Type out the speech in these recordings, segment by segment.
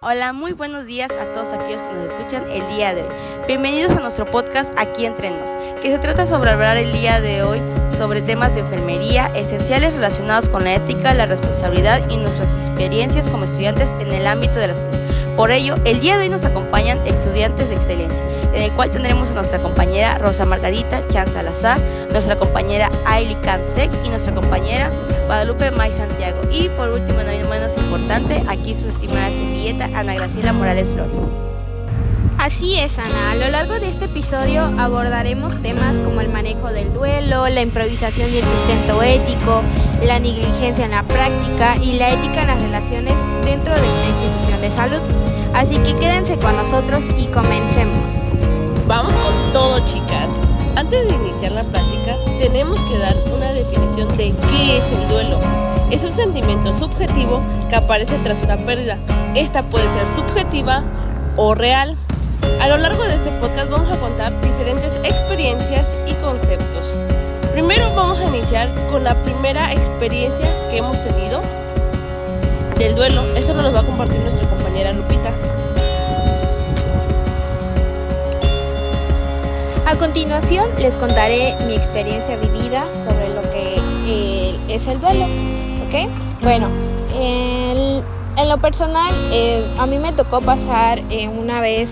Hola, muy buenos días a todos aquellos que nos escuchan el día de hoy. Bienvenidos a nuestro podcast Aquí Entre Nos, que se trata sobre hablar el día de hoy sobre temas de enfermería esenciales relacionados con la ética, la responsabilidad y nuestras experiencias como estudiantes en el ámbito de la salud. Por ello, el día de hoy nos acompañan estudiantes de excelencia, en el cual tendremos a nuestra compañera Rosa Margarita Chan Salazar, nuestra compañera Ailey Cansec y nuestra compañera Guadalupe May Santiago. Y por último, no menos importante, aquí su estimada servilleta Ana Graciela Morales Flores. Así es, Ana. A lo largo de este episodio abordaremos temas como el manejo del duelo, la improvisación y el sustento ético, la negligencia en la práctica y la ética en las relaciones dentro de una institución de salud. Así que quédense con nosotros y comencemos. Vamos con todo, chicas. Antes de iniciar la práctica, tenemos que dar una definición de qué es el duelo. Es un sentimiento subjetivo que aparece tras una pérdida. Esta puede ser subjetiva o real. A lo largo de este podcast vamos a contar diferentes experiencias y conceptos. Primero vamos a iniciar con la primera experiencia que hemos tenido del duelo. Esta nos lo va a compartir nuestra compañera Lupita. A continuación les contaré mi experiencia vivida sobre lo que es el duelo, ¿ok? Bueno, en lo personal, a mí me tocó pasar una vez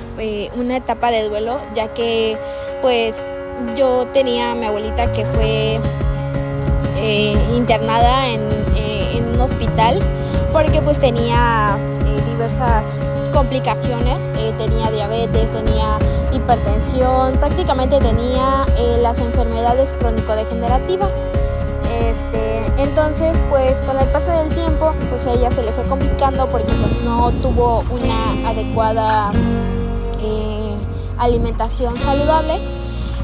una etapa de duelo, ya que pues yo tenía a mi abuelita que fue internada en un hospital porque pues tenía diversas complicaciones, tenía diabetes, tenía hipertensión, prácticamente tenía las enfermedades crónico-degenerativas. Entonces pues con el paso del tiempo pues a ella se le fue complicando porque pues no tuvo una adecuada alimentación saludable,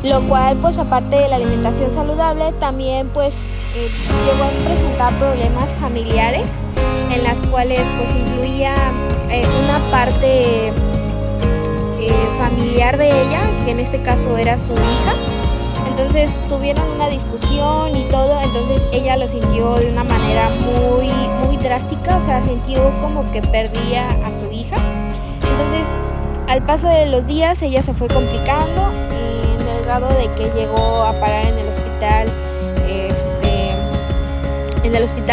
lo cual pues aparte de la alimentación saludable también pues llegó a presentar problemas familiares en las cuales pues incluía una parte familiar de ella, que en este caso era su hija. Entonces tuvieron una discusión y todo, entonces ella lo sintió de una manera muy drástica, o sea, sintió como que perdía a su hija. Entonces, al paso de los días, ella se fue complicando en el grado de que llegó a parar en el hospital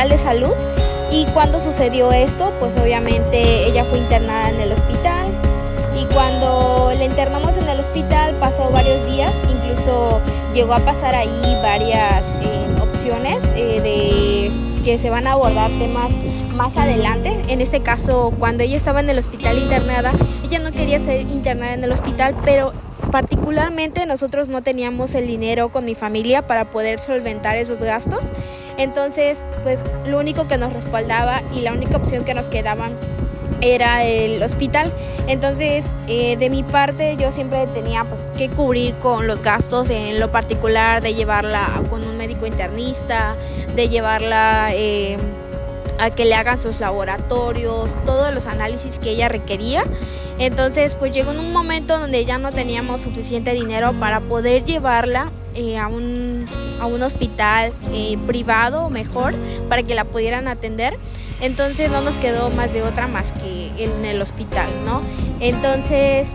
de salud. Y cuando sucedió esto, pues obviamente ella fue internada en el hospital. Y cuando la internamos en el hospital pasó varios días, incluso llegó a pasar ahí varias opciones de que se van a abordar temas más adelante. En este caso, cuando ella estaba en el hospital internada, ella no quería ser internada en el hospital, pero particularmente nosotros no teníamos el dinero con mi familia para poder solventar esos gastos. Entonces, pues lo único que nos respaldaba y la única opción que nos quedaban era el hospital. Entonces de mi parte yo siempre tenía pues que cubrir con los gastos, en lo particular de llevarla con un médico internista, de llevarla a que le hagan sus laboratorios, todos los análisis que ella requería. Entonces pues llegó en un momento donde ya no teníamos suficiente dinero para poder llevarla a un hospital privado mejor para que la pudieran atender. Entonces no nos quedó más de otra más que en el hospital, ¿no? Entonces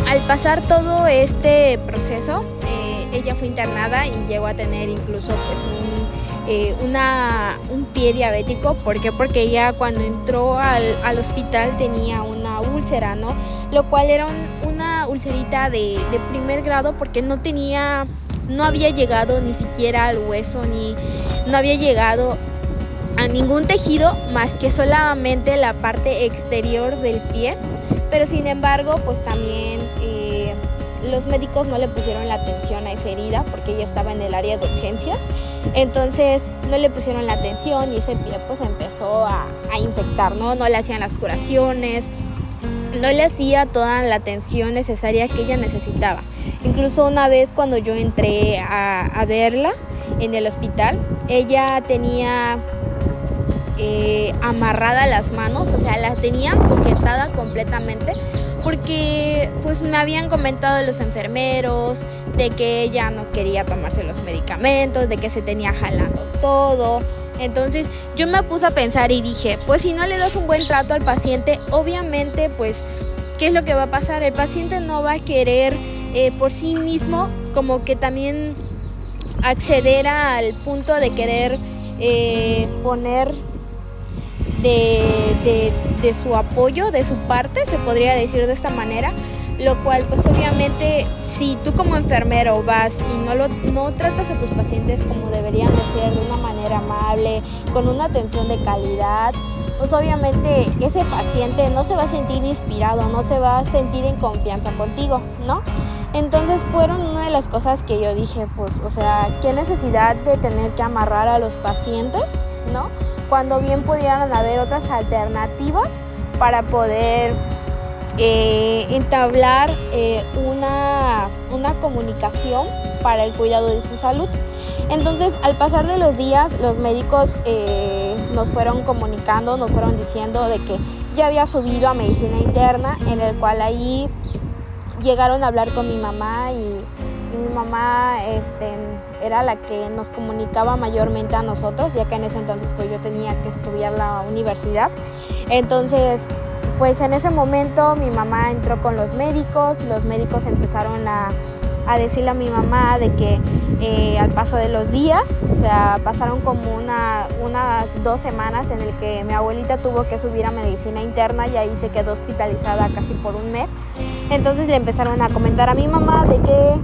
al pasar todo este proceso, ella fue internada y llegó a tener incluso pues un pie diabético. ¿Por qué? Porque ella cuando entró al hospital tenía una úlcera, ¿no? Lo cual era una ulcerita de primer grado porque no había llegado ni siquiera al hueso, ni no había llegado a ningún tejido más que solamente la parte exterior del pie. Pero sin embargo pues también los médicos no le pusieron la atención a esa herida porque ella estaba en el área de urgencias. Entonces no le pusieron la atención y ese pie pues empezó a infectar, ¿no? No le hacían las curaciones, no le hacía toda la atención necesaria que ella necesitaba. Incluso una vez cuando yo entré a verla en el hospital, ella tenía amarrada las manos, o sea, la tenían sujetada completamente porque pues me habían comentado los enfermeros de que ella no quería tomarse los medicamentos, de que se tenía jalando todo, Entonces yo me puse a pensar y dije, pues si no le das un buen trato al paciente, obviamente pues, ¿qué es lo que va a pasar? El paciente no va a querer por sí mismo como que también acceder al punto de querer poner de su apoyo, de su parte, se podría decir de esta manera, lo cual pues obviamente si tú como enfermero vas y no tratas a tus pacientes como deberían de ser, de una manera amable, con una atención de calidad, pues obviamente ese paciente no se va a sentir inspirado, no se va a sentir en confianza contigo, ¿no? Entonces fueron una de las cosas que yo dije, pues, o sea, qué necesidad de tener que amarrar a los pacientes, ¿no? Cuando bien pudieran haber otras alternativas para poder entablar una comunicación para el cuidado de su salud. Entonces, al pasar de los días, los médicos nos fueron comunicando, nos fueron diciendo de que ya había subido a medicina interna, en el cual ahí llegaron a hablar con mi mamá y mi mamá era la que nos comunicaba mayormente a nosotros, ya que en ese entonces pues yo tenía que estudiar la universidad. Entonces, pues en ese momento mi mamá entró con los médicos empezaron a decirle a mi mamá de que al paso de los días, o sea, pasaron como unas 2 semanas en el que mi abuelita tuvo que subir a medicina interna y ahí se quedó hospitalizada casi por un mes. Entonces le empezaron a comentar a mi mamá de que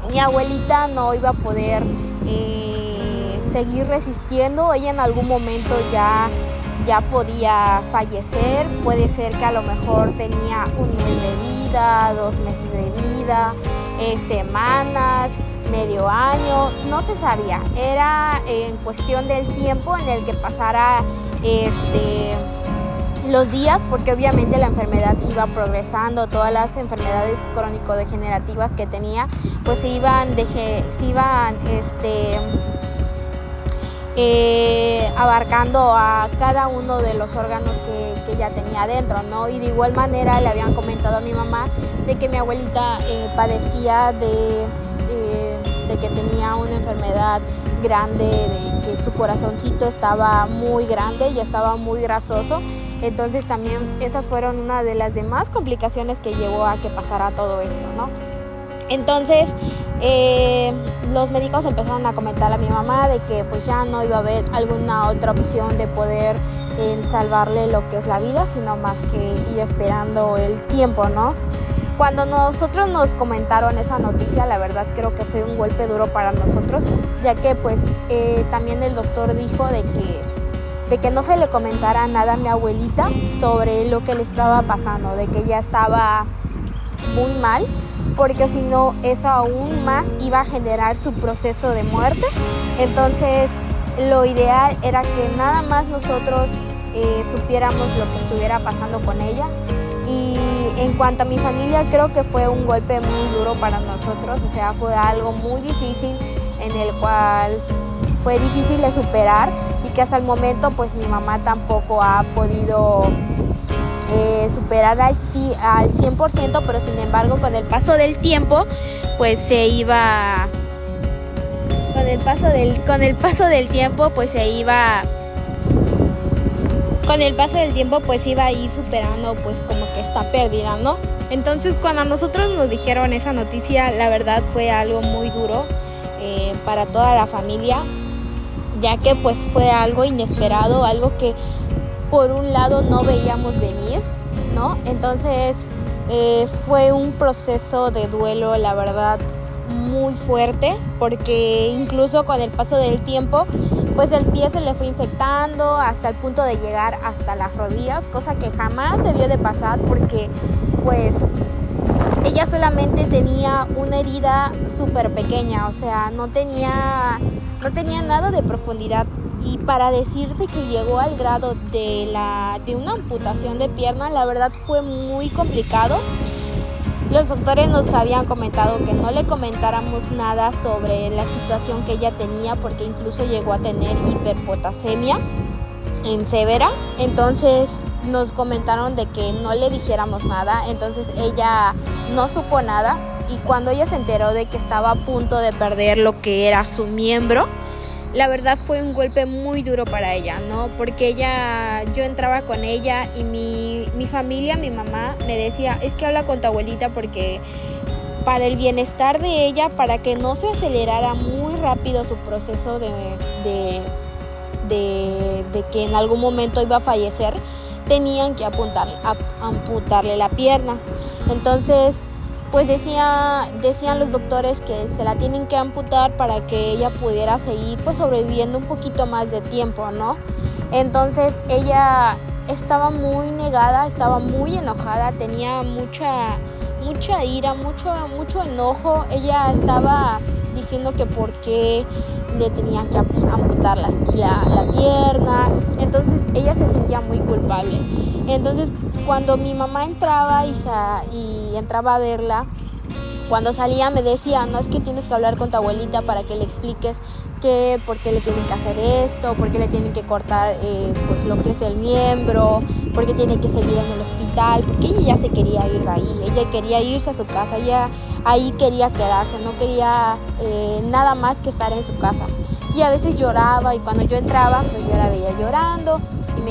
mi abuelita no iba a poder seguir resistiendo, ella en algún momento ya podía fallecer, puede ser que a lo mejor tenía 1 mes de vida, 2 meses de vida, semanas, medio año, no se sabía, era en cuestión del tiempo en el que pasara los días, porque obviamente la enfermedad se iba progresando, todas las enfermedades crónico-degenerativas que tenía, pues se iban abarcando a cada uno de los órganos que ya tenía adentro, ¿no? Y de igual manera le habían comentado a mi mamá de que mi abuelita padecía de que tenía una enfermedad grande, de que su corazoncito estaba muy grande y estaba muy grasoso. Entonces también esas fueron una de las demás complicaciones que llevó a que pasara todo esto, ¿no? Entonces los médicos empezaron a comentar a mi mamá de que pues ya no iba a haber alguna otra opción de poder salvarle lo que es la vida, sino más que ir esperando el tiempo, ¿no? Cuando nosotros nos comentaron esa noticia, la verdad creo que fue un golpe duro para nosotros, ya que pues también el doctor dijo de que no se le comentara nada a mi abuelita sobre lo que le estaba pasando, de que ya estaba muy mal, porque si no eso aún más iba a generar su proceso de muerte. Entonces lo ideal era que nada más nosotros supiéramos lo que estuviera pasando con ella. Y en cuanto a mi familia, creo que fue un golpe muy duro para nosotros, o sea, fue algo muy difícil en el cual fue difícil de superar y que hasta el momento pues mi mamá tampoco ha podido superar al 100%, pero sin embargo con el paso del tiempo pues se iba con el paso del tiempo pues se iba a ir superando pues como que esta pérdida, ¿no? Entonces cuando a nosotros nos dijeron esa noticia, la verdad fue algo muy duro para toda la familia, ya que pues fue algo inesperado, algo que por un lado no veíamos venir, ¿no? Entonces fue un proceso de duelo, la verdad, muy fuerte, porque incluso con el paso del tiempo, pues el pie se le fue infectando hasta el punto de llegar hasta las rodillas, cosa que jamás debió de pasar, porque pues ella solamente tenía una herida súper pequeña, o sea, no tenía nada de profundidad. Y para decirte que llegó al grado de una amputación de pierna, la verdad fue muy complicado. Los doctores nos habían comentado que no le comentáramos nada sobre la situación que ella tenía, porque incluso llegó a tener hiperpotasemia en severa. Entonces nos comentaron de que no le dijéramos nada, entonces ella no supo nada. Y cuando ella se enteró de que estaba a punto de perder lo que era su miembro, la verdad fue un golpe muy duro para ella, ¿no? Porque yo entraba con ella y mi familia, mi mamá me decía, es que habla con tu abuelita porque para el bienestar de ella, para que no se acelerara muy rápido su proceso de que en algún momento iba a fallecer, tenían que amputarle la pierna. Entonces, pues decían los doctores que se la tienen que amputar para que ella pudiera seguir pues sobreviviendo un poquito más de tiempo, ¿no? Entonces ella estaba muy negada, estaba muy enojada, tenía mucha ira, mucho enojo. Ella estaba diciendo que por qué le tenían que amputar la pierna. Entonces ella se sentía muy culpable. Entonces cuando mi mamá entraba y entraba a verla, cuando salía me decía, no, es que tienes que hablar con tu abuelita para que le expliques por qué le tienen que hacer esto, por qué le tienen que cortar pues lo que es el miembro, por qué tiene que seguir en el hospital, porque ella ya se quería ir de ahí, ella quería irse a su casa, ella ahí quería quedarse, no quería nada más que estar en su casa. Y a veces lloraba, y cuando yo entraba pues yo la veía llorando y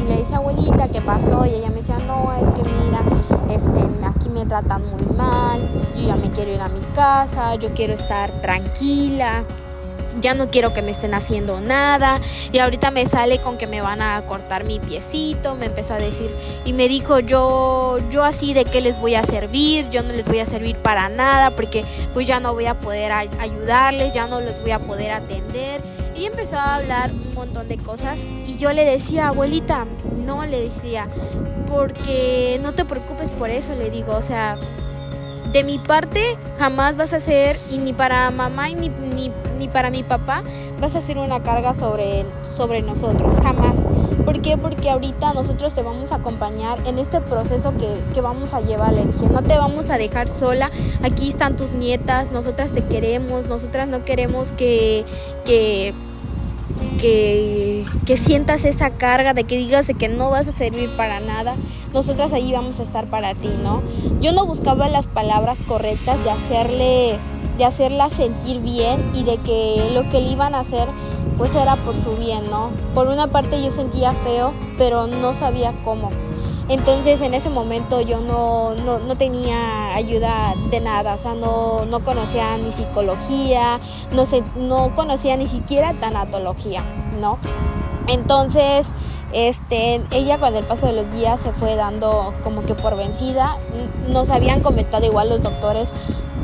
le decía, abuelita, ¿qué pasó? Y ella me decía, no, es que mira, aquí me tratan muy mal, yo ya me quiero ir a mi casa, yo quiero estar tranquila, ya no quiero que me estén haciendo nada, y ahorita me sale con que me van a cortar mi piecito, me empezó a decir, y me dijo, yo así de qué les voy a servir, yo no les voy a servir para nada, porque pues ya no voy a poder ayudarles, ya no les voy a poder atender. Y empezó a hablar un montón de cosas, y yo le decía, abuelita, no, le decía, porque no te preocupes por eso, le digo, o sea, de mi parte jamás vas a ser, y ni para mamá y ni para mi papá vas a ser una carga sobre nosotros, jamás. ¿Por qué? Porque ahorita nosotros te vamos a acompañar en este proceso que vamos a llevar, le dije, no te vamos a dejar sola, aquí están tus nietas, nosotras te queremos, nosotras no queremos que sientas esa carga de que digas de que no vas a servir para nada. Nosotras ahí vamos a estar para ti, ¿no? Yo no buscaba las palabras correctas de hacerla sentir bien, y de que lo que le iban a hacer pues era por su bien, ¿no? Por una parte yo sentía feo, pero no sabía cómo. Entonces en ese momento yo no tenía ayuda de nada, o sea, no conocía ni psicología, no conocía ni siquiera tanatología, ¿no? Entonces ella, con el paso de los días, se fue dando como que por vencida. Nos habían comentado igual los doctores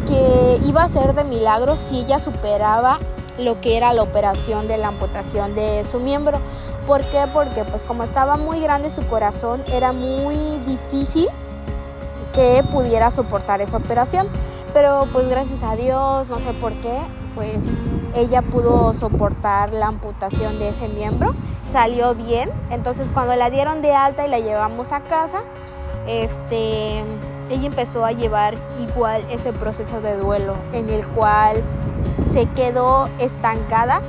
que iba a ser de milagro si ella superaba lo que era la operación de la amputación de su miembro. ¿Por qué? Porque pues como estaba muy grande su corazón, era muy difícil que pudiera soportar esa operación. Pero pues gracias a Dios, no sé por qué, pues ella pudo soportar la amputación de ese miembro, salió bien. Entonces cuando la dieron de alta y la llevamos a casa, ella empezó a llevar igual ese proceso de duelo, en el cual se quedó estancada,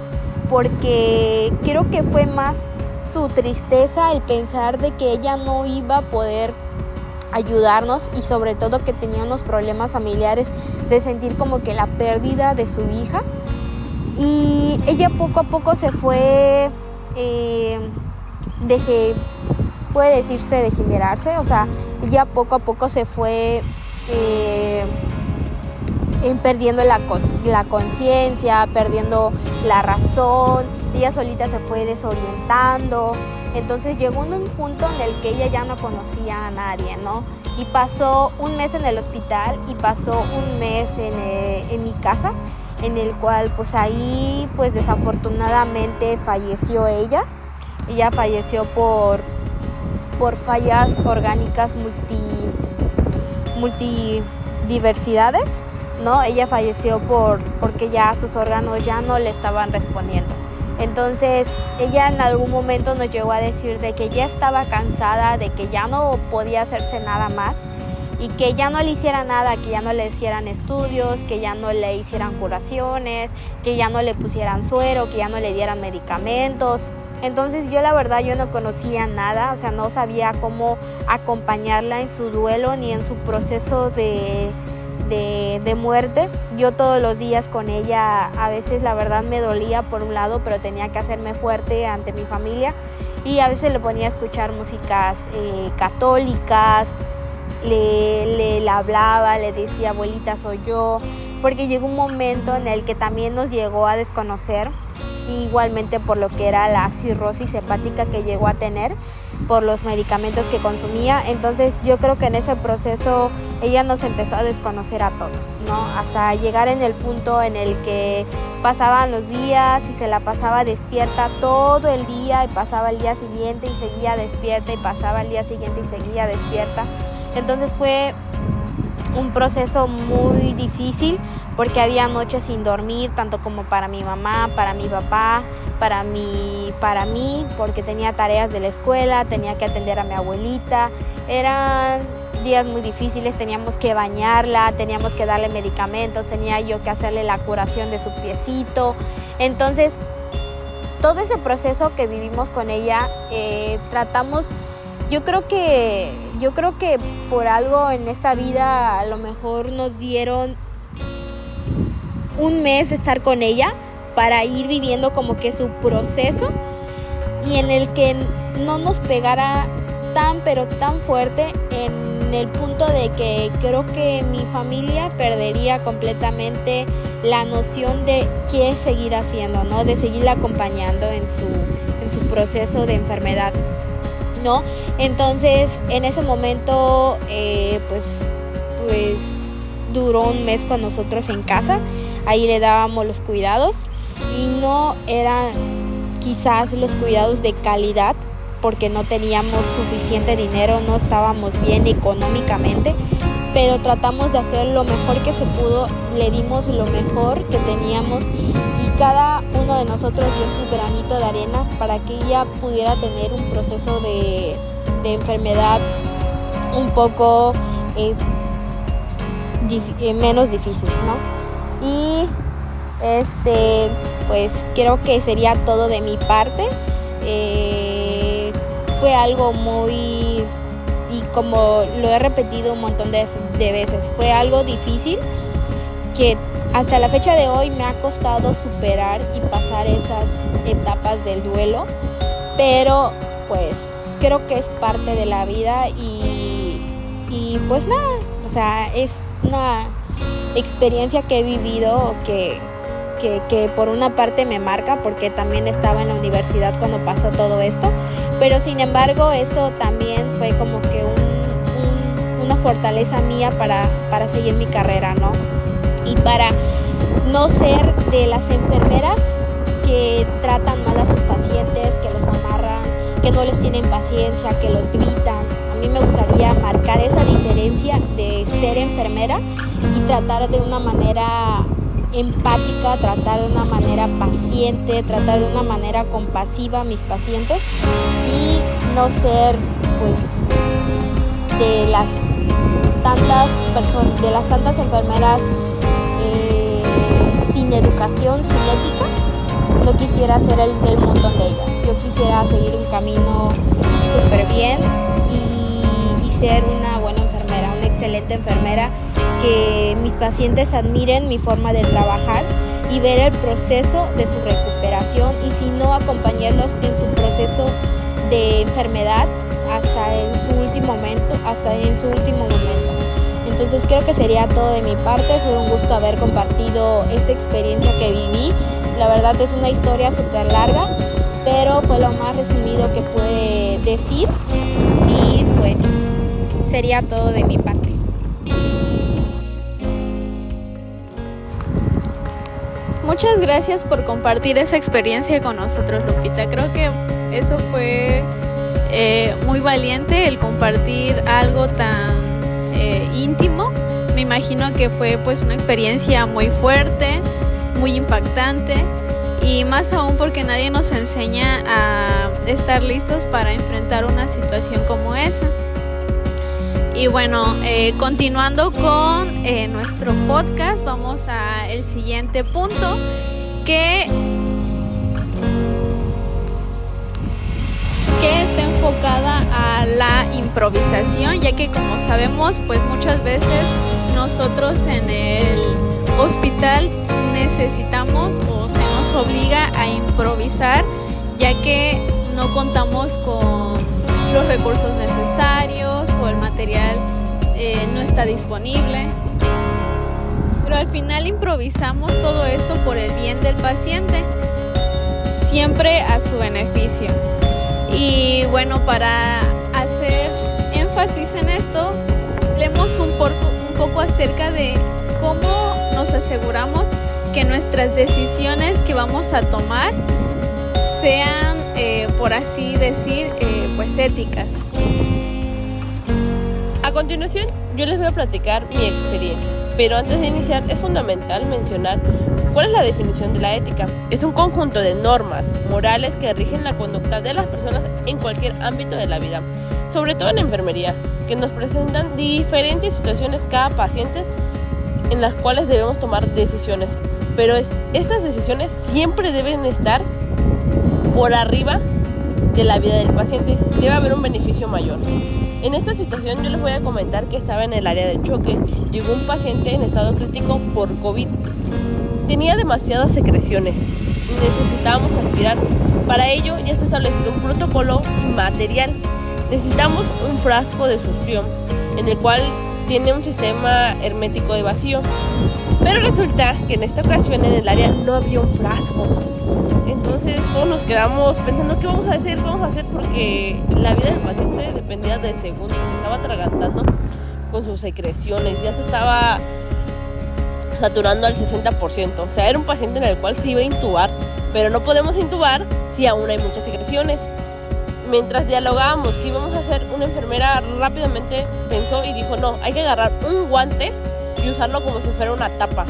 porque creo que fue más su tristeza el pensar de que ella no iba a poder ayudarnos, y sobre todo que tenía unos problemas familiares, de sentir como que la pérdida de su hija. Y ella poco a poco se fue puede decirse degenerarse, o sea, ella poco a poco se fue perdiendo la conciencia, perdiendo la razón. Ella solita se fue desorientando. Entonces llegó en un punto en el que ella ya no conocía a nadie, ¿no? Y pasó un mes en el hospital y pasó un mes en mi casa, en el cual pues ahí pues desafortunadamente falleció ella. Ella falleció por fallas orgánicas multidiversidades, ¿no? Ella falleció porque ya sus órganos ya no le estaban respondiendo. Entonces ella en algún momento nos llegó a decir de que ya estaba cansada, de que ya no podía hacerse nada más, y que ya no le hiciera nada, que ya no le hicieran estudios, que ya no le hicieran curaciones, que ya no le pusieran suero, que ya no le dieran medicamentos. Entonces yo la verdad yo no conocía nada, o sea, no sabía cómo acompañarla en su duelo ni en su proceso de de muerte. Yo todos los días con ella, a veces la verdad me dolía por un lado, pero tenía que hacerme fuerte ante mi familia, y a veces le ponía a escuchar músicas católicas, le hablaba, le decía abuelita soy yo, porque llegó un momento en el que también nos llegó a desconocer, igualmente por lo que era la cirrosis hepática que llegó a tener por los medicamentos que consumía. Entonces yo creo que en ese proceso ella nos empezó a desconocer a todos, ¿no? Hasta llegar en el punto en el que pasaban los días y se la pasaba despierta todo el día, y pasaba el día siguiente y seguía despierta, y pasaba el día siguiente y seguía despierta. Entonces fue un proceso muy difícil, porque había noches sin dormir, tanto como para mi mamá, para mi papá, para mí, porque tenía tareas de la escuela, tenía que atender a mi abuelita. Eran días muy difíciles, teníamos que bañarla, teníamos que darle medicamentos, tenía yo que hacerle la curación de su piecito. Entonces, todo ese proceso que vivimos con ella, tratamos. Yo creo que por algo en esta vida a lo mejor nos dieron un mes estar con ella para ir viviendo como que su proceso, y en el que no nos pegara pero tan fuerte, en el punto de que creo que mi familia perdería completamente la noción de qué seguir haciendo, ¿no? De seguirla acompañando en su proceso de enfermedad, ¿no? Entonces en ese momento pues duró un mes con nosotros en casa. Ahí le dábamos los cuidados, y no eran quizás los cuidados de calidad, porque no teníamos suficiente dinero, no estábamos bien económicamente, pero tratamos de hacer lo mejor que se pudo, le dimos lo mejor que teníamos, y cada uno de nosotros dio su granito de arena para que ella pudiera tener un proceso de enfermedad un poco menos difícil, ¿no? Y pues creo que sería todo de mi parte. Fue algo muy, y como lo he repetido un montón de veces, fue algo difícil que hasta la fecha de hoy me ha costado superar y pasar esas etapas del duelo, pero pues creo que es parte de la vida, y pues nada, o sea, es una experiencia que he vivido que por una parte me marca, porque también estaba en la universidad cuando pasó todo esto, pero sin embargo eso también fue como que una fortaleza mía para seguir mi carrera, ¿no? Y para no ser de las enfermeras que tratan mal a sus pacientes, que los amarran, que no les tienen paciencia, que los gritan. A mí me gustaría marcar esa diferencia de ser enfermera y tratar de una manera empática, tratar de una manera paciente, tratar de una manera compasiva a mis pacientes, y no ser pues de las tantas enfermeras sin educación, sin ética. No quisiera ser el del montón de ellas. Yo quisiera seguir un camino súper bien y ser una buena enfermera, una excelente enfermera, que mis pacientes admiren mi forma de trabajar y ver el proceso de su recuperación, y si no, acompañarlos en su proceso de enfermedad hasta en su último momento. Entonces creo que sería todo de mi parte. Fue un gusto haber compartido esta experiencia que viví. La verdad es una historia súper larga, pero fue lo más resumido que pude decir, y pues sería todo de mi parte. Muchas gracias por compartir esa experiencia con nosotros, Lupita. Creo que eso fue muy valiente, el compartir algo tan íntimo. Me imagino que fue pues una experiencia muy fuerte, muy impactante, y más aún porque nadie nos enseña a estar listos para enfrentar una situación como esa. Y bueno, continuando con nuestro podcast, vamos a el siguiente punto, que está enfocada a la improvisación, ya que como sabemos, pues muchas veces no nosotros en el hospital necesitamos o se nos obliga a improvisar, ya que no contamos con los recursos necesarios o el material no está disponible. Pero al final improvisamos todo esto por el bien del paciente, siempre a su beneficio. Y bueno, para hacer énfasis en esto, leemos un poco acerca de cómo nos aseguramos que nuestras decisiones que vamos a tomar sean, por así decir, pues éticas. A continuación, yo les voy a platicar mi experiencia, pero antes de iniciar es fundamental mencionar cuál es la definición de la ética. Es un conjunto de normas morales que rigen la conducta de las personas en cualquier ámbito de la vida, sobre todo en enfermería, que nos presentan diferentes situaciones cada paciente en las cuales debemos tomar decisiones, pero estas decisiones siempre deben estar por arriba de la vida del paciente. Debe haber un beneficio mayor. En esta situación yo les voy a comentar que estaba en el área de choque. Llegó un paciente en estado crítico por COVID. Tenía demasiadas secreciones. Necesitábamos aspirar. Para ello ya está establecido un protocolo material. Necesitamos un frasco de succión, en el cual tiene un sistema hermético de vacío. Pero resulta que en esta ocasión en el área no había un frasco. Entonces todos nos quedamos pensando qué vamos a hacer, porque la vida del paciente dependía de segundos. Se estaba atragantando con sus secreciones, ya se estaba saturando al 60%. O sea, era un paciente en el cual se iba a intubar, pero no podemos intubar si aún hay muchas secreciones. Mientras dialogábamos qué íbamos a hacer, una enfermera rápidamente pensó y dijo: no, hay que agarrar un guante y usarlo como si fuera una tapa.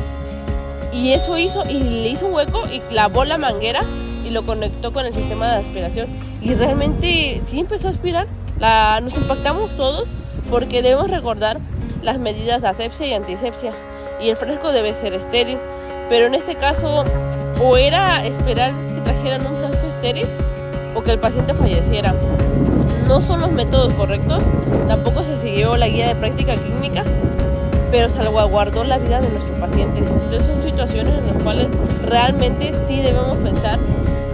Y eso hizo, y le hizo un hueco y clavó la manguera y lo conectó con el sistema de aspiración. Y realmente sí empezó a aspirar. Nos impactamos todos, porque debemos recordar las medidas de asepsia y antisepsia. Y el frasco debe ser estéril. Pero en este caso, o era esperar que trajeran un frasco estéril o que el paciente falleciera. No son los métodos correctos. Tampoco se siguió la guía de práctica clínica, pero salvaguardó la vida de nuestro paciente. Entonces son situaciones en las cuales realmente sí debemos pensar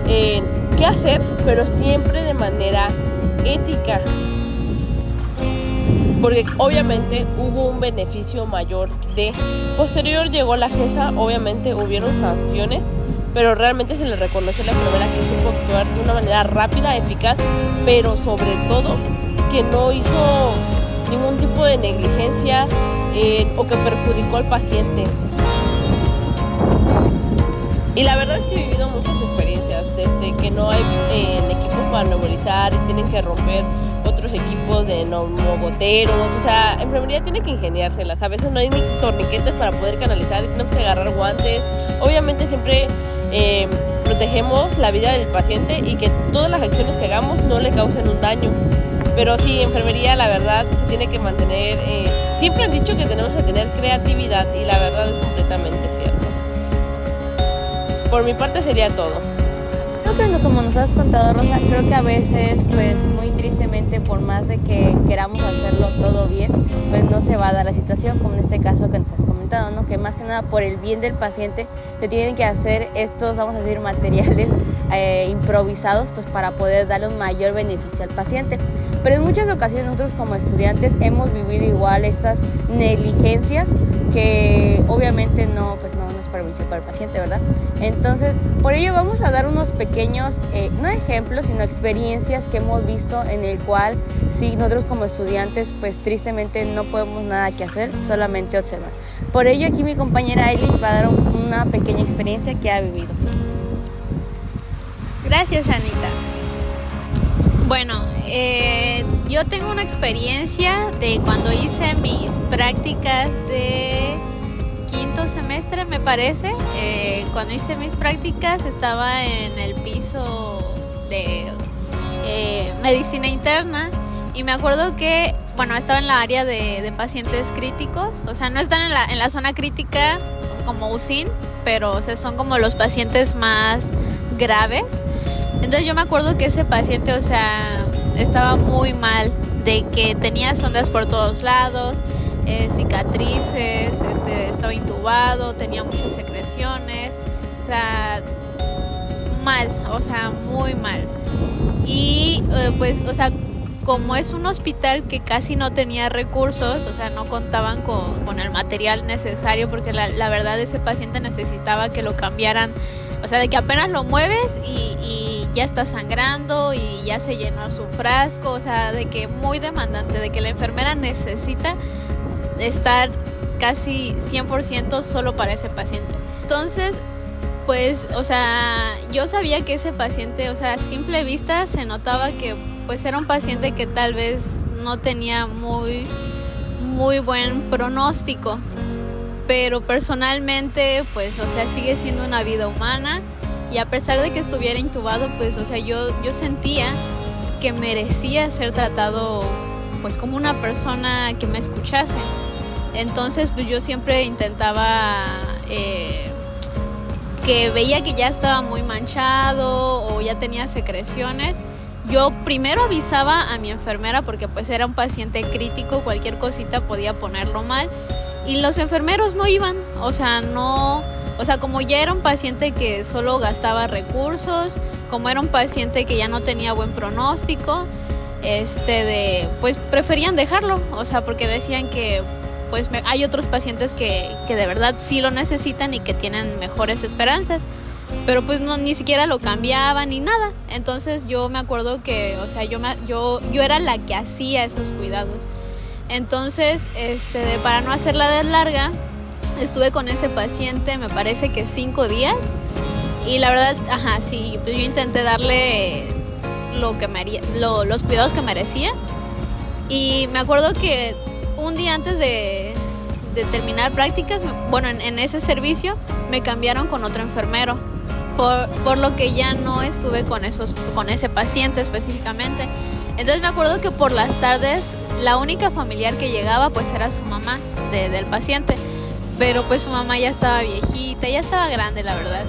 en qué hacer, pero siempre de manera ética, porque obviamente hubo un beneficio mayor de. Posterior llegó la GESA, obviamente hubieron sanciones, pero realmente se le reconoce a la enfermera que supo actuar de una manera rápida, eficaz, pero sobre todo que no hizo ningún tipo de negligencia o que perjudicó al paciente. Y la verdad es que he vivido muchas experiencias, desde que no hay equipos para nebulizar y tienen que romper otros equipos de neumogoteros. O sea, enfermería tiene que ingeniárselas. A veces no hay ni torniquetes para poder canalizar y tenemos que agarrar guantes. Obviamente siempre protegemos la vida del paciente y que todas las acciones que hagamos no le causen un daño. Pero sí, enfermería, la verdad, se tiene que mantener. Siempre han dicho que tenemos que tener creatividad, y la verdad es completamente cierto. Por mi parte sería todo. Creo que como nos has contado, Rosa, creo que a veces, pues muy tristemente, por más de que queramos hacerlo todo bien, pues no se va a dar la situación, como en este caso que nos has comentado, ¿no? Que más que nada por el bien del paciente se tienen que hacer estos, vamos a decir, materiales improvisados, pues para poder darle un mayor beneficio al paciente. Pero en muchas ocasiones nosotros como estudiantes hemos vivido igual estas negligencias que obviamente no es perjuicio para el paciente, ¿verdad? Entonces, por ello vamos a dar unos pequeños, no ejemplos, sino experiencias que hemos visto en el cual, sí, nosotros como estudiantes, pues tristemente no podemos nada que hacer, solamente observar. Por ello, aquí mi compañera Aileen va a dar una pequeña experiencia que ha vivido. Gracias, Anita. Bueno, yo tengo una experiencia de cuando hice mis prácticas de quinto semestre, me parece. Cuando hice mis prácticas estaba en el piso de medicina interna, y me acuerdo que, bueno, estaba en la área de pacientes críticos. O sea, no están en la zona crítica como UCIN, pero o sea, son como los pacientes más graves. Entonces yo me acuerdo que ese paciente, o sea, estaba muy mal, de que tenía sondas por todos lados, cicatrices, estaba intubado, tenía muchas secreciones, o sea, mal, o sea, muy mal. Y pues, o sea, como es un hospital que casi no tenía recursos, o sea, no contaban con el material necesario, porque la verdad ese paciente necesitaba que lo cambiaran, o sea, de que apenas lo mueves y ya está sangrando y ya se llenó su frasco, o sea, de que muy demandante, de que la enfermera necesita estar casi 100% solo para ese paciente. Entonces, pues, o sea, yo sabía que ese paciente, o sea, a simple vista se notaba que pues era un paciente que tal vez no tenía muy buen pronóstico, pero personalmente, pues, o sea, sigue siendo una vida humana, y a pesar de que estuviera intubado, pues, o sea, yo sentía que merecía ser tratado, pues, como una persona que me escuchase. Entonces, pues, yo siempre intentaba, que veía que ya estaba muy manchado o ya tenía secreciones, yo primero avisaba a mi enfermera, porque pues era un paciente crítico, cualquier cosita podía ponerlo mal, y los enfermeros no iban, o sea, como ya era un paciente que solo gastaba recursos, como era un paciente que ya no tenía buen pronóstico, pues preferían dejarlo, o sea, porque decían que pues hay otros pacientes que de verdad sí lo necesitan y que tienen mejores esperanzas. Pero pues no, ni siquiera lo cambiaban ni nada. Entonces yo me acuerdo que, o sea, yo era la que hacía esos cuidados. Entonces, para no hacerla de larga, estuve con ese paciente, me parece que 5 días. Y la verdad, sí, pues yo intenté darle los cuidados que merecía. Y me acuerdo que un día antes de terminar prácticas, en ese servicio me cambiaron con otro enfermero. Por lo que ya no estuve con ese paciente específicamente. Entonces me acuerdo que por las tardes la única familiar que llegaba pues era su mamá del paciente, pero pues su mamá ya estaba viejita, ya estaba grande, la verdad.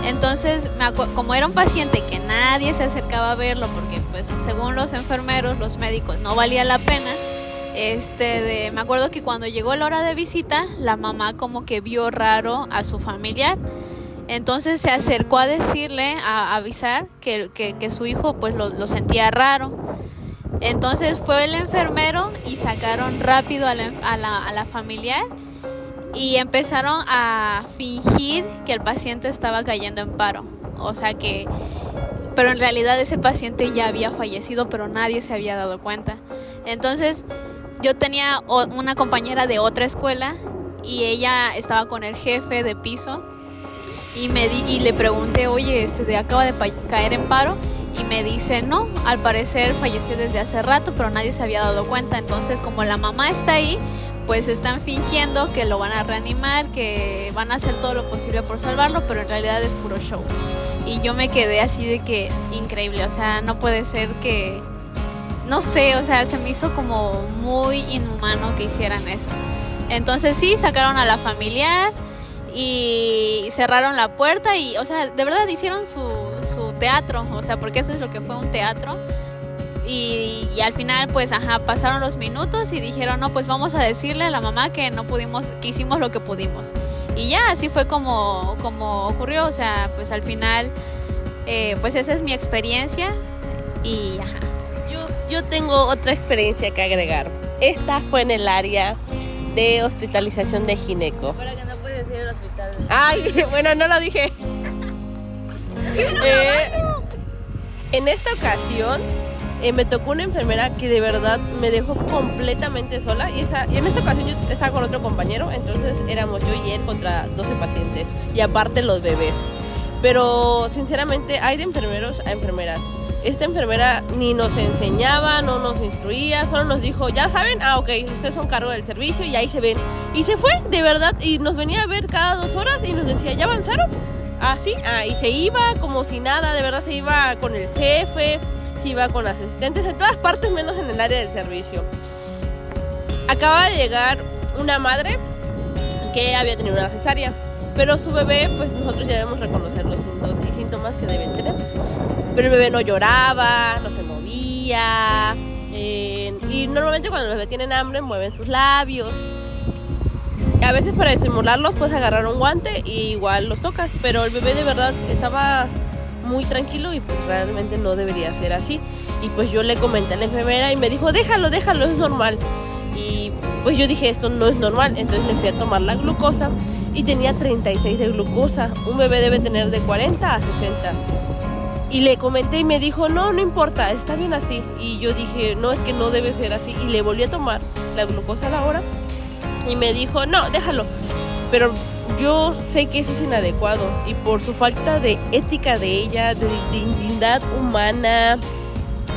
Entonces como era un paciente que nadie se acercaba a verlo, porque pues según los enfermeros, los médicos, no valía la pena, me acuerdo que cuando llegó la hora de visita, la mamá como que vio raro a su familiar. Entonces se acercó a decirle, a avisar que su hijo pues lo sentía raro. Entonces fue el enfermero y sacaron rápido a la familiar y empezaron a fingir que el paciente estaba cayendo en paro. O sea pero en realidad ese paciente ya había fallecido, pero nadie se había dado cuenta. Entonces yo tenía una compañera de otra escuela y ella estaba con el jefe de piso. Y le pregunté, oye, acaba de caer en paro, y me dice, no, al parecer falleció desde hace rato, pero nadie se había dado cuenta. Entonces, como la mamá está ahí, pues están fingiendo que lo van a reanimar, que van a hacer todo lo posible por salvarlo, pero en realidad es puro show. Y yo me quedé así de que, increíble, o sea, no puede ser que, no sé, o sea, se me hizo como muy inhumano que hicieran eso. Entonces sí, sacaron a la familiar y cerraron la puerta y, o sea, de verdad hicieron su teatro, o sea, porque eso es lo que fue, un teatro. Y al final, pues, pasaron los minutos y dijeron, no, pues vamos a decirle a la mamá que no pudimos, que hicimos lo que pudimos. Y ya, así fue como ocurrió, o sea, pues al final, pues esa es mi experiencia y Yo tengo otra experiencia que agregar. Esta fue en el área de hospitalización de gineco. Para que no puedes decir el hospital. Ay, bueno, no lo dije. En esta ocasión me tocó una enfermera que de verdad me dejó completamente sola y en esta ocasión yo estaba con otro compañero, entonces éramos yo y él contra 12 pacientes y aparte los bebés. Pero sinceramente hay de enfermeros a enfermeras. Esta enfermera ni nos enseñaba, no nos instruía, solo nos dijo, ya saben, ok, ustedes son cargo del servicio y ahí se ven. Y se fue, de verdad, y nos venía a ver cada 2 horas y nos decía, ¿ya avanzaron? Así, y se iba como si nada, de verdad se iba con el jefe, se iba con las asistentes, en todas partes menos en el área del servicio. Acaba de llegar una madre que había tenido una cesárea, pero su bebé, pues nosotros ya debemos reconocer los signos y síntomas que deben tener. Pero el bebé no lloraba, no se movía, Y normalmente cuando los bebés tienen hambre mueven sus labios. A veces para disimularlos puedes agarrar un guante y igual los tocas, pero el bebé de verdad estaba muy tranquilo y pues realmente no debería ser así. Y pues yo le comenté a la enfermera y me dijo, déjalo, es normal. Y pues yo dije, esto no es normal, entonces le fui a tomar la glucosa y tenía 36 de glucosa. Un bebé debe tener de 40 a 60. Y le comenté y me dijo, no importa, está bien así. Y yo dije, no, es que no debe ser así. Y le volví a tomar la glucosa a la hora y me dijo, no, déjalo. Pero yo sé que eso es inadecuado y por su falta de ética de ella, de dignidad humana,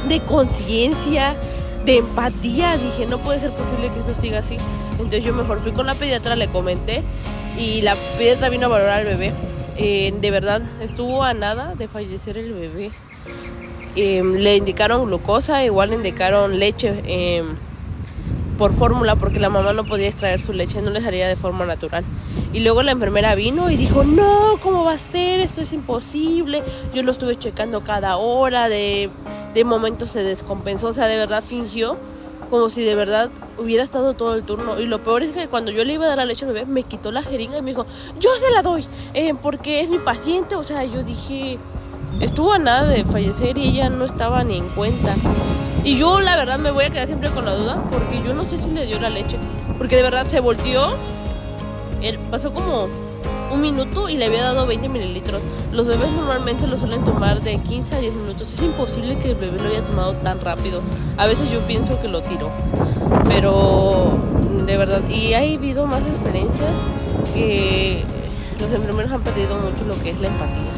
de conciencia, de empatía, dije, no puede ser posible que eso siga así. Entonces yo mejor fui con la pediatra, le comenté y la pediatra vino a valorar al bebé. De verdad, estuvo a nada de fallecer el bebé. Le indicaron glucosa, igual le indicaron leche por fórmula porque la mamá no podía extraer su leche, no le salía de forma natural. Y luego la enfermera vino y dijo, no, ¿cómo va a ser? Esto es imposible. Yo lo estuve checando cada hora, de momento se descompensó, o sea, de verdad fingió como si de verdad hubiera estado todo el turno. Y lo peor es que cuando yo le iba a dar la leche al bebé, me quitó la jeringa y me dijo, yo se la doy, porque es mi paciente. O sea, yo dije, estuvo a nada de fallecer y ella no estaba ni en cuenta. Y yo la verdad me voy a quedar siempre con la duda, porque yo no sé si le dio la leche, porque de verdad se volteó, él pasó como un minuto y le había dado 20 mililitros. Los bebés normalmente lo suelen tomar de 15 a 10 minutos. Es imposible que el bebé lo haya tomado tan rápido. A veces yo pienso que lo tiró, pero de verdad. Y ha habido más experiencias que los enfermeros han perdido mucho lo que es la empatía.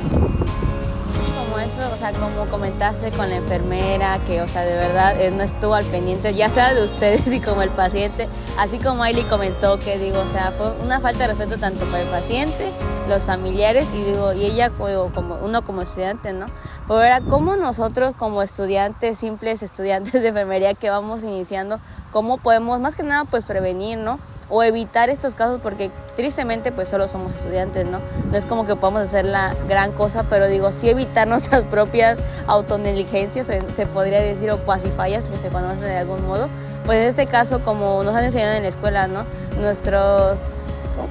Como eso, o sea, como comentaste con la enfermera, que, o sea, de verdad no estuvo al pendiente, ya sea de ustedes y como el paciente, así como Ailey comentó que, digo, o sea, fue una falta de respeto tanto para el paciente, los familiares, y digo, y ella como uno como estudiante, ¿no? Pero era como nosotros como estudiantes, simples estudiantes de enfermería que vamos iniciando, cómo podemos, más que nada, pues prevenir, ¿no? O evitar estos casos, porque tristemente pues solo somos estudiantes, ¿no? No es como que podamos hacer la gran cosa, pero digo, sí evitar nuestras propias autonegligencias, se podría decir, o pasifallas que se conocen de algún modo. Pues en este caso, como nos han enseñado en la escuela, ¿no? Nuestros,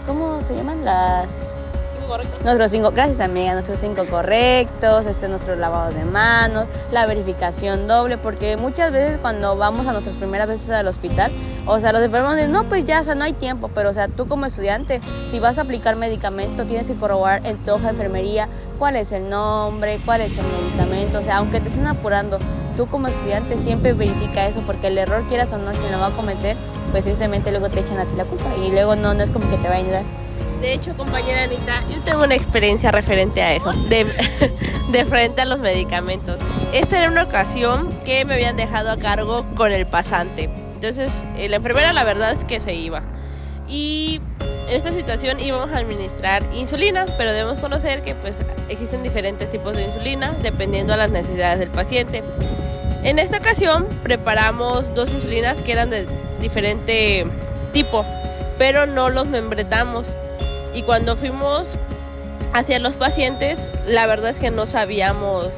¿cómo se llaman? Nuestros 5, gracias amiga, nuestros 5 correctos, nuestro lavado de manos, la verificación doble, porque muchas veces cuando vamos a nuestras primeras veces al hospital, o sea, los enfermos dicen, no, pues ya, o sea, no hay tiempo, pero o sea, tú como estudiante, si vas a aplicar medicamento, tienes que corroborar en tu hoja de enfermería cuál es el nombre, cuál es el medicamento, o sea, aunque te estén apurando, tú como estudiante siempre verifica eso, porque el error, quieras o no, quien lo va a cometer, pues tristemente luego te echan a ti la culpa, y luego no es como que te va a ayudar. De hecho, compañera Anita, yo tengo una experiencia referente a eso, de frente a los medicamentos. Esta era una ocasión que me habían dejado a cargo con el pasante. Entonces, la enfermera la verdad es que se iba. Y en esta situación íbamos a administrar insulina, pero debemos conocer que pues existen diferentes tipos de insulina dependiendo de las necesidades del paciente. En esta ocasión preparamos 2 insulinas que eran de diferente tipo, pero no los membretamos. Y cuando fuimos hacia los pacientes, la verdad es que no sabíamos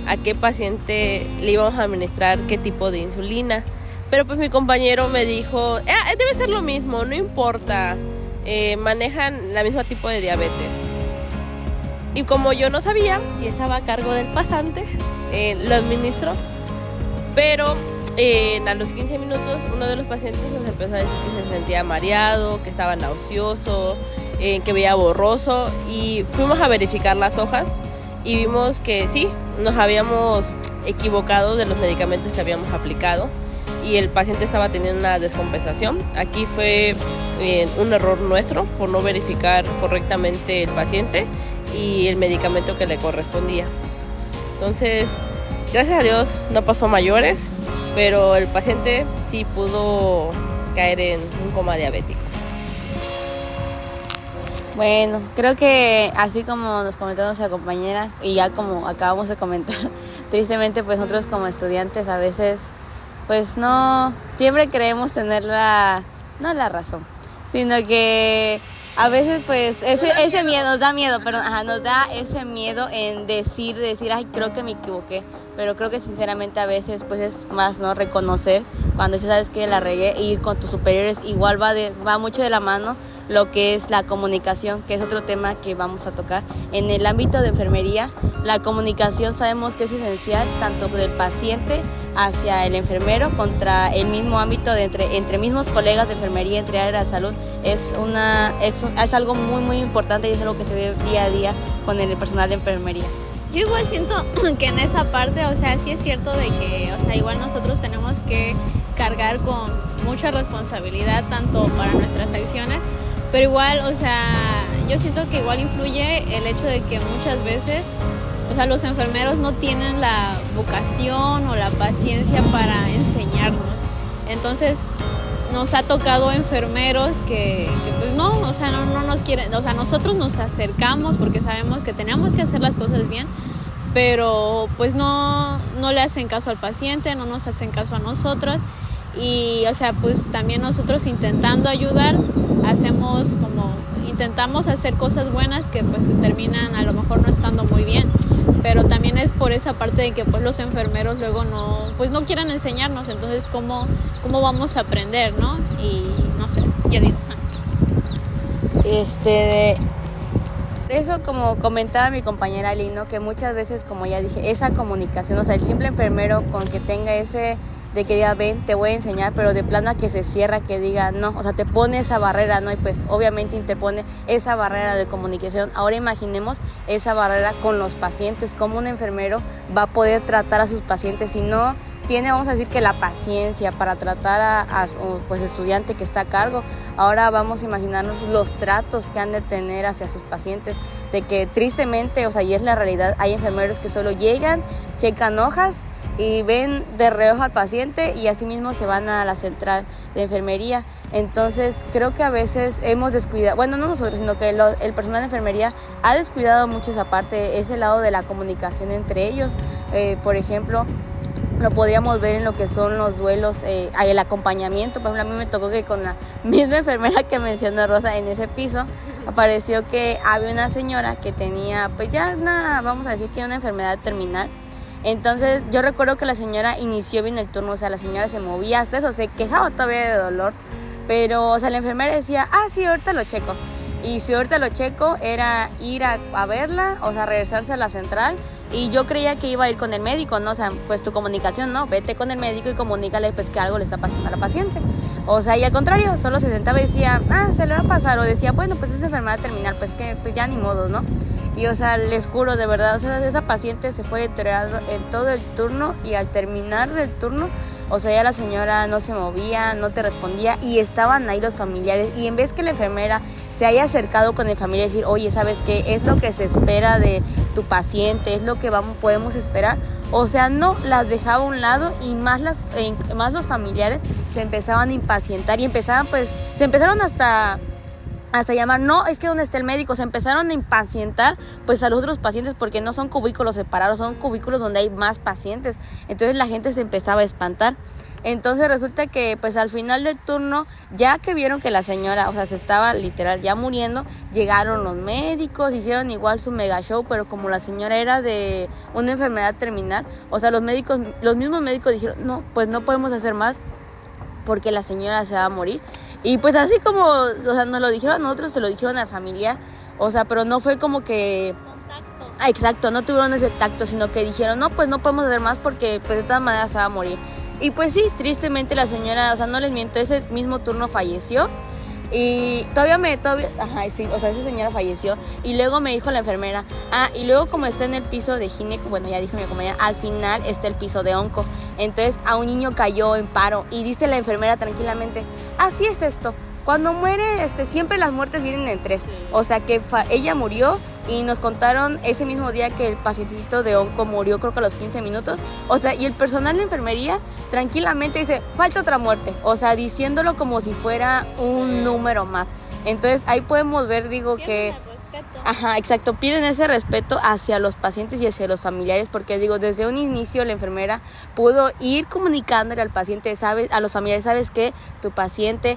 a qué paciente le íbamos a administrar qué tipo de insulina. Pero pues mi compañero me dijo, debe ser lo mismo, no importa, manejan la misma tipo de diabetes. Y como yo no sabía y estaba a cargo del pasante, lo administró. Pero a los 15 minutos uno de los pacientes nos empezó a decir que se sentía mareado, que estaba nauseoso, que veía borroso, y fuimos a verificar las hojas y vimos que sí, nos habíamos equivocado de los medicamentos que habíamos aplicado y el paciente estaba teniendo una descompensación. Aquí fue un error nuestro por no verificar correctamente el paciente y el medicamento que le correspondía. Entonces, gracias a Dios no pasó mayores, pero el paciente sí pudo caer en un coma diabético. Bueno, creo que así como nos comentó nuestra compañera y ya como acabamos de comentar, tristemente pues nosotros como estudiantes a veces pues no siempre creemos tener no la razón, sino que a veces pues ese miedo nos da miedo, nos da ese miedo en decir, ay, creo que me equivoqué. pero creo que sinceramente a veces pues es más, ¿no?, reconocer cuando sabes que la regué, e ir con tus superiores. Igual va mucho de la mano lo que es la comunicación, que es otro tema que vamos a tocar. En el ámbito de enfermería, la comunicación sabemos que es esencial, tanto del paciente hacia el enfermero, contra el mismo ámbito de entre mismos colegas de enfermería, entre áreas de salud. Es algo muy muy importante y es algo que se ve día a día con el personal de enfermería. Yo igual siento que en esa parte, o sea, sí es cierto de que, o sea, igual nosotros tenemos que cargar con mucha responsabilidad tanto para nuestras acciones, pero igual, o sea, yo siento que igual influye el hecho de que muchas veces, o sea, los enfermeros no tienen la vocación o la paciencia para enseñarnos. Entonces, nos ha tocado enfermeros que pues no, o sea, no nos quieren, o sea, nosotros nos acercamos porque sabemos que tenemos que hacer las cosas bien, pero pues no le hacen caso al paciente, no nos hacen caso a nosotros. Y, o sea, pues también nosotros intentando ayudar, intentamos hacer cosas buenas que pues terminan a lo mejor no estando muy bien, pero también es por esa parte de que pues los enfermeros luego no quieren enseñarnos, entonces cómo vamos a aprender, ¿no? Y no sé, ya digo. Eso, como comentaba mi compañera Lino, que muchas veces, como ya dije, esa comunicación, o sea, el simple enfermero con que tenga ese de que diga, ven, te voy a enseñar, pero de plano a que se cierra, que diga no, o sea, te pone esa barrera, ¿no? Y pues obviamente interpone esa barrera de comunicación. Ahora imaginemos esa barrera con los pacientes, cómo un enfermero va a poder tratar a sus pacientes si no tiene, vamos a decir, que la paciencia para tratar a pues estudiante que está a cargo. Ahora vamos a imaginarnos los tratos que han de tener hacia sus pacientes, de que tristemente, o sea, y es la realidad, hay enfermeros que solo llegan, checan hojas y ven de reojo al paciente y así mismo se van a la central de enfermería. Entonces creo que a veces hemos descuidado, bueno, no nosotros, sino que el personal de enfermería ha descuidado mucho esa parte, ese lado de la comunicación entre ellos. Por ejemplo, lo podríamos ver en lo que son los duelos, el acompañamiento. Por ejemplo, a mí me tocó que con la misma enfermera que mencionó Rosa en ese piso, apareció que había una señora que tenía, pues ya vamos a decir que una enfermedad terminal. Entonces yo recuerdo que la señora inició bien el turno, o sea, la señora se movía, hasta eso se quejaba todavía de dolor, pero, o sea, la enfermera decía, sí, ahorita lo checo. Y si ahorita lo checo era ir a verla, o sea, regresarse a la central. Y yo creía que iba a ir con el médico, ¿no? O sea, pues tu comunicación, ¿no? Vete con el médico y comunícale pues que algo le está pasando a la paciente. O sea, y al contrario, solo se sentaba y decía, se le va a pasar. O decía, bueno, pues es enfermedad terminal, pues que pues ya ni modo, ¿no? Y, o sea, les juro, de verdad, o sea, esa paciente se fue deteriorando en todo el turno y al terminar del turno, o sea, ya la señora no se movía, no te respondía y estaban ahí los familiares. Y en vez que la enfermera se haya acercado con el familiar y decir, oye, ¿sabes qué? Es lo que se espera de tu paciente, es lo que podemos esperar. O sea, no, las dejaba a un lado y más los familiares se empezaban a impacientar y se empezaron hasta llamar, no, es que ¿dónde está el médico? Se empezaron a impacientar pues a los otros pacientes porque no son cubículos separados, son cubículos donde hay más pacientes. Entonces la gente se empezaba a espantar. Entonces resulta que pues al final del turno, ya que vieron que la señora, o sea, se estaba literal ya muriendo, llegaron los médicos, hicieron igual su mega show, pero como la señora era de una enfermedad terminal, o sea, los mismos médicos dijeron, no, pues no podemos hacer más porque la señora se va a morir. Y pues así como, o sea, nos lo dijeron a nosotros, se lo dijeron al familiar, o sea, pero no fue como que... Exacto, no tuvieron ese tacto, sino que dijeron, no, pues no podemos hacer más porque pues de todas maneras se va a morir. Y pues sí, tristemente la señora, o sea, no les miento, ese mismo turno falleció. Y sí, o sea, esa señora falleció. Y luego me dijo la enfermera, y luego como está en el piso de gineco, bueno, ya dijo mi compañera, al final está el piso de onco. Entonces a un niño cayó en paro. Y dice la enfermera tranquilamente, así es esto, cuando muere, siempre las muertes vienen en 3. O sea que ella murió y nos contaron ese mismo día que el pacientito de onco murió, creo que a los 15 minutos. O sea, y el personal de enfermería tranquilamente dice, falta otra muerte. O sea, diciéndolo como si fuera un número más. Entonces ahí podemos ver, digo, que... Ajá, exacto, pierden ese respeto hacia los pacientes y hacia los familiares, porque digo, desde un inicio la enfermera pudo ir comunicándole al paciente, ¿sabes? A los familiares, ¿sabes qué? Tu paciente,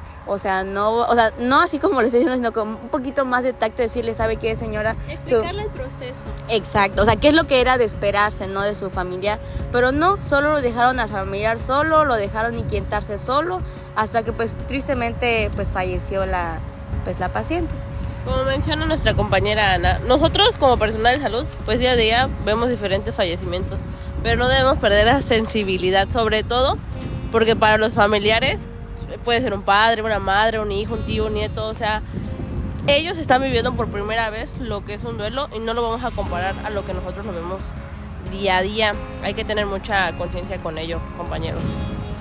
no así como le estoy diciendo, sino con un poquito más de tacto, decirle, ¿sabe qué, señora? Explicarle el proceso. Exacto, qué es lo que era de esperarse, ¿no? De su familiar, pero no, solo lo dejaron al familiar solo, lo dejaron inquietarse solo, hasta que pues tristemente pues falleció la paciente. Como menciona nuestra compañera Ana, nosotros como personal de salud, pues día a día vemos diferentes fallecimientos, pero no debemos perder la sensibilidad, sobre todo porque para los familiares puede ser un padre, una madre, un hijo, un tío, un nieto, ellos están viviendo por primera vez lo que es un duelo y no lo vamos a comparar a lo que nosotros lo vemos día a día. Hay que tener mucha conciencia con ello, compañeros.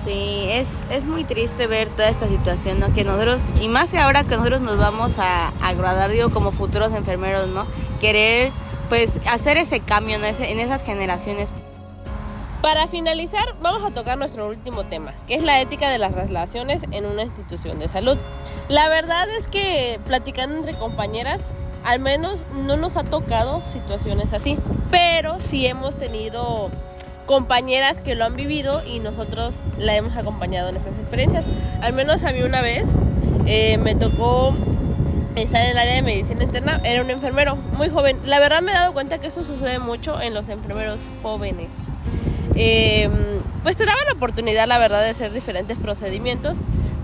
Sí, es muy triste ver toda esta situación, ¿no? Que nosotros, y más ahora que nosotros nos vamos a graduar, digo, como futuros enfermeros, ¿no? Querer, pues, hacer ese cambio, ¿no? En esas generaciones. Para finalizar, vamos a tocar nuestro último tema, que es la ética de las relaciones en una institución de salud. La verdad es que platicando entre compañeras, al menos no nos ha tocado situaciones así, pero sí hemos tenido compañeras que lo han vivido y nosotros la hemos acompañado en esas experiencias. Al menos a mí una vez me tocó estar en el área de medicina interna, era un enfermero muy joven. La verdad me he dado cuenta que eso sucede mucho en los enfermeros jóvenes. Pues te daban la oportunidad, la verdad, de hacer diferentes procedimientos,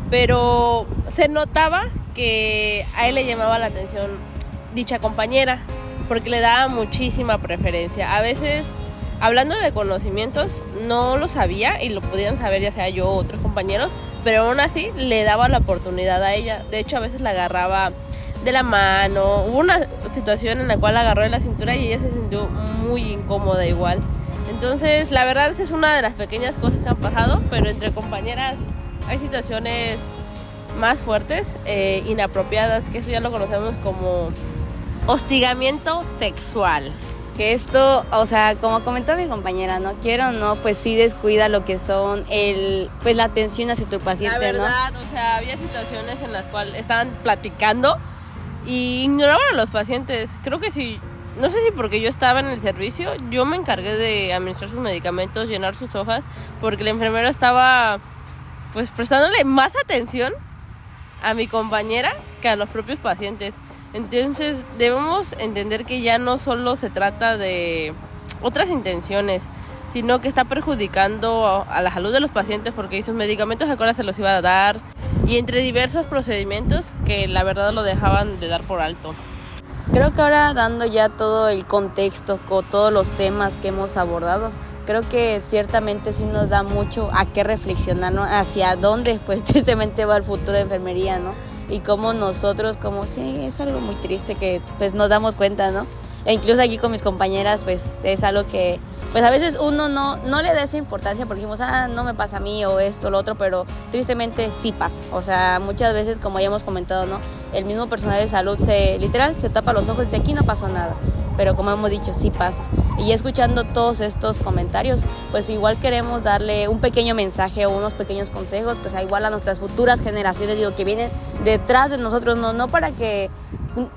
pero se notaba que a él le llamaba la atención dicha compañera, porque le daba muchísima preferencia. A veces, hablando de conocimientos, no lo sabía y lo podían saber ya sea yo o otros compañeros, pero aún así le daba la oportunidad a ella. De hecho, a veces la agarraba de la mano. Hubo una situación en la cual la agarró de la cintura y ella se sintió muy incómoda igual. Entonces, la verdad, esa es una de las pequeñas cosas que han pasado, pero entre compañeras hay situaciones más fuertes, inapropiadas, que eso ya lo conocemos como hostigamiento sexual. Que esto, como comentó mi compañera, ¿no? Quiero o no, pues sí descuida lo que son la atención hacia tu paciente, ¿no? La verdad, había situaciones en las cuales estaban platicando y ignoraban a los pacientes. Creo que sí. No sé si porque yo estaba en el servicio, yo me encargué de administrar sus medicamentos, llenar sus hojas, porque el enfermero estaba pues prestándole más atención a mi compañera que a los propios pacientes. Entonces debemos entender que ya no solo se trata de otras intenciones, sino que está perjudicando a la salud de los pacientes, porque sus medicamentos ahora se los iba a dar, y entre diversos procedimientos que la verdad lo dejaban de dar por alto. Creo que ahora, dando ya todo el contexto con todos los temas que hemos abordado, creo que ciertamente sí nos da mucho a qué reflexionar, ¿no? Hacia dónde pues tristemente va el futuro de enfermería, ¿no? Y cómo nosotros, sí, es algo muy triste que pues nos damos cuenta, ¿no? E incluso aquí con mis compañeras pues es algo que pues a veces uno no le da esa importancia porque decimos, no me pasa a mí o esto, lo otro, pero tristemente sí pasa. Muchas veces, como ya hemos comentado, ¿no? El mismo personal de salud literal se tapa los ojos y dice, aquí no pasó nada. Pero como hemos dicho, sí pasa. Y escuchando todos estos comentarios, pues igual queremos darle un pequeño mensaje o unos pequeños consejos, pues igual a nuestras futuras generaciones, que vienen detrás de nosotros, no para que,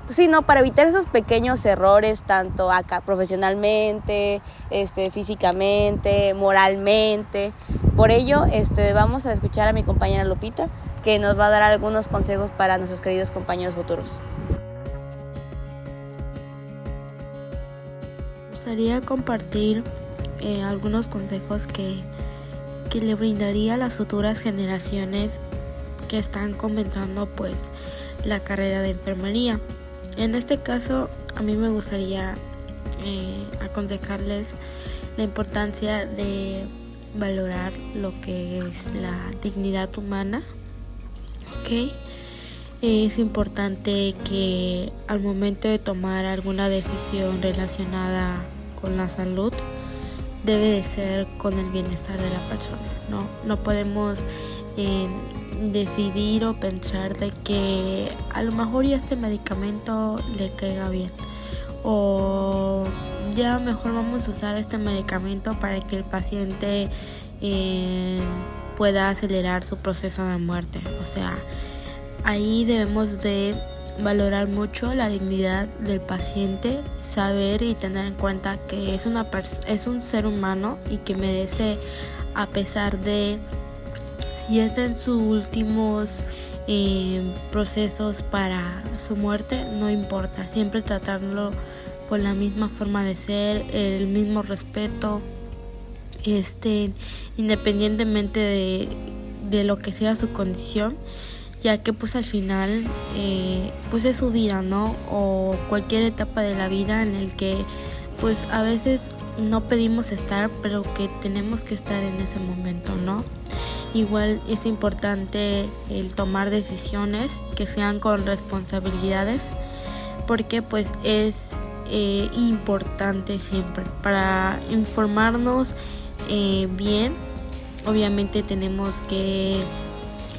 sino para evitar esos pequeños errores, tanto acá profesionalmente, físicamente, moralmente. Por ello, vamos a escuchar a mi compañera Lupita, que nos va a dar algunos consejos para nuestros queridos compañeros futuros. Me gustaría compartir algunos consejos que le brindaría a las futuras generaciones que están comenzando pues la carrera de enfermería. En este caso, a mí me gustaría aconsejarles la importancia de valorar lo que es la dignidad humana. ¿Ok? Es importante que al momento de tomar alguna decisión relacionada con la salud, debe de ser con el bienestar de la persona, ¿no? No podemos decidir o pensar de que a lo mejor ya este medicamento le caiga bien, o ya mejor vamos a usar este medicamento para que el paciente pueda acelerar su proceso de muerte. Ahí debemos de valorar mucho la dignidad del paciente, saber y tener en cuenta que es un ser humano y que merece, a pesar de si es en sus últimos procesos para su muerte, no importa, siempre tratarlo con la misma forma de ser, el mismo respeto, independientemente de lo que sea su condición, ya que pues al final pues es su vida, ¿no? O cualquier etapa de la vida en el que pues a veces no pedimos estar, pero que tenemos que estar en ese momento, ¿no? Igual es importante el tomar decisiones que sean con responsabilidades, porque pues es importante siempre para informarnos bien. Obviamente tenemos que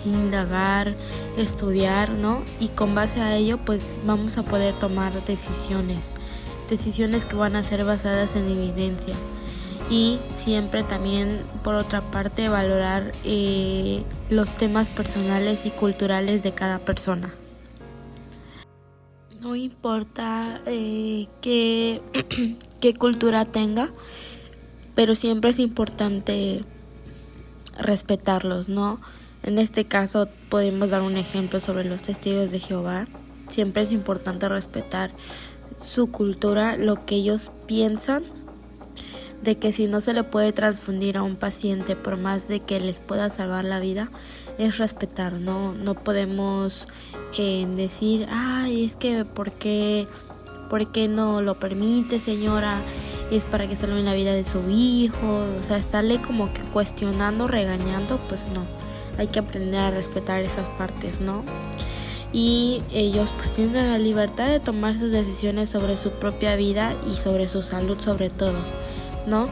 indagar, estudiar, ¿no? Y con base a ello pues vamos a poder tomar decisiones que van a ser basadas en evidencia. Y siempre también, por otra parte, valorar los temas personales y culturales de cada persona. No importa qué cultura tenga, pero siempre es importante respetarlos, ¿no? En este caso podemos dar un ejemplo sobre los testigos de Jehová. Siempre es importante respetar su cultura, lo que ellos piensan, de que si no se le puede transfundir a un paciente por más de que les pueda salvar la vida, es respetar, no podemos decir, ay, es que ¿por qué no lo permite, señora? Es para que salve la vida de su hijo. O sea, estarle como que cuestionando, regañando, pues no, hay que aprender a respetar esas partes, ¿no? Y ellos pues tienen la libertad de tomar sus decisiones sobre su propia vida y sobre su salud sobre todo, ¿no?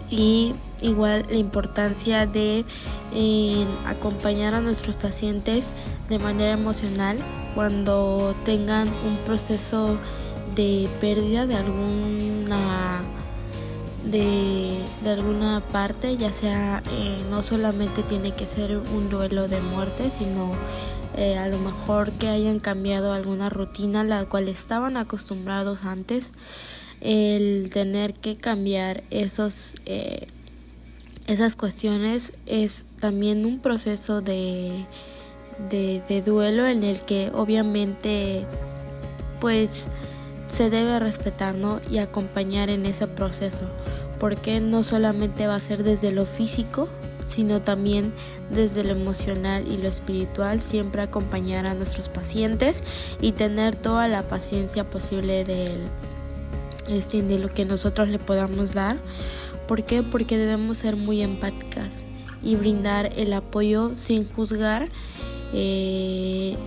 Y igual la importancia de acompañar a nuestros pacientes de manera emocional cuando tengan un proceso de pérdida de alguna parte, ya sea no solamente tiene que ser un duelo de muerte, sino a lo mejor que hayan cambiado alguna rutina a la cual estaban acostumbrados antes. El tener que cambiar esas cuestiones es también un proceso de duelo en el que obviamente pues se debe respetar, ¿no? Y acompañar en ese proceso, porque no solamente va a ser desde lo físico, sino también desde lo emocional y lo espiritual, siempre acompañar a nuestros pacientes y tener toda la paciencia posible de lo que nosotros le podamos dar. ¿Por qué? Porque debemos ser muy empáticas y brindar el apoyo sin juzgar ni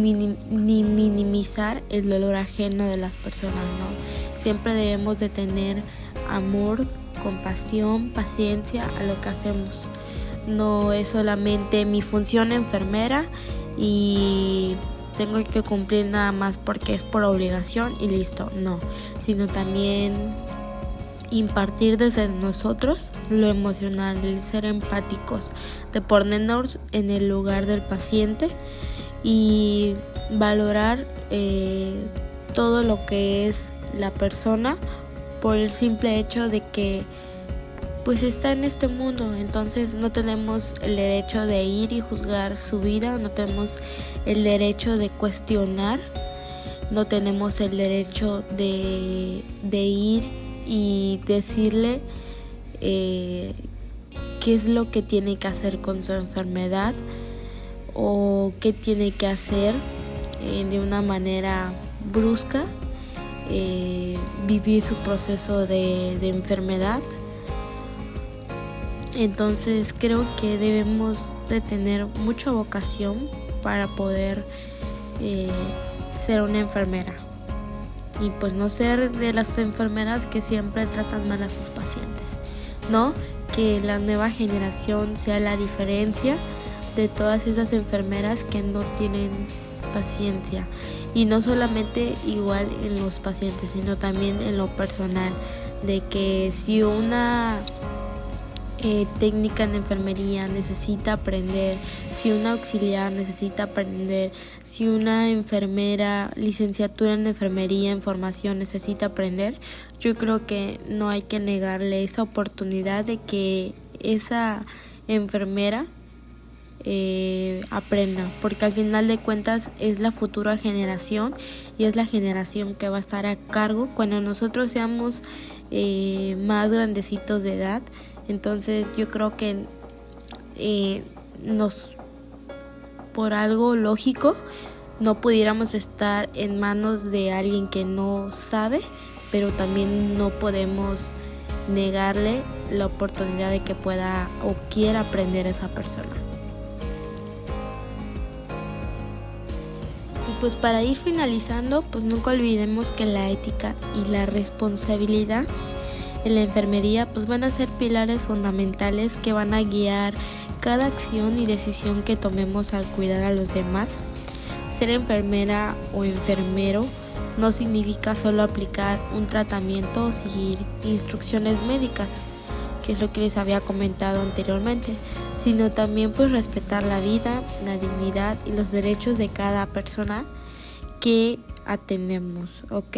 minimizar el dolor ajeno de las personas, ¿no? Siempre debemos de tener amor, compasión, paciencia a lo que hacemos. No es solamente mi función enfermera y tengo que cumplir nada más porque es por obligación y listo, no, sino también impartir desde nosotros lo emocional, el ser empáticos, de ponernos en el lugar del paciente y valorar todo lo que es la persona por el simple hecho de que pues está en este mundo. Entonces no tenemos el derecho de ir y juzgar su vida, no tenemos el derecho de cuestionar, no tenemos el derecho de ir y decirle qué es lo que tiene que hacer con su enfermedad o qué tiene que hacer de una manera brusca, vivir su proceso de enfermedad. Entonces creo que debemos de tener mucha vocación para poder ser una enfermera y pues no ser de las enfermeras que siempre tratan mal a sus pacientes, ¿no? Que la nueva generación sea la diferencia de todas esas enfermeras que no tienen paciencia, y no solamente igual en los pacientes, sino también en lo personal, de que si una técnica en enfermería necesita aprender, si una auxiliar necesita aprender, si una enfermera, licenciatura en enfermería en formación necesita aprender, yo creo que no hay que negarle esa oportunidad de que esa enfermera aprenda, porque al final de cuentas es la futura generación y es la generación que va a estar a cargo cuando nosotros seamos más grandecitos de edad. Entonces yo creo que por algo lógico no pudiéramos estar en manos de alguien que no sabe, pero también no podemos negarle la oportunidad de que pueda o quiera aprender esa persona. Y pues para ir finalizando, pues nunca olvidemos que la ética y la responsabilidad en la enfermería pues van a ser pilares fundamentales que van a guiar cada acción y decisión que tomemos al cuidar a los demás. Ser enfermera o enfermero no significa solo aplicar un tratamiento o seguir instrucciones médicas, que es lo que les había comentado anteriormente, sino también pues respetar la vida, la dignidad y los derechos de cada persona que atendemos, ¿ok?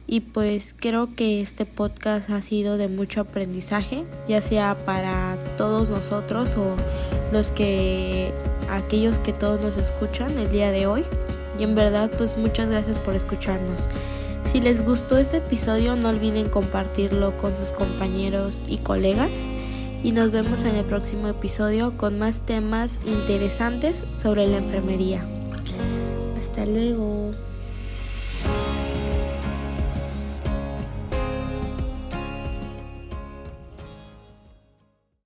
Y pues creo que este podcast ha sido de mucho aprendizaje, ya sea para todos nosotros o aquellos que todos nos escuchan el día de hoy. Y en verdad pues muchas gracias por escucharnos. Si les gustó este episodio no olviden compartirlo con sus compañeros y colegas. Y nos vemos en el próximo episodio con más temas interesantes sobre la enfermería. Hasta luego.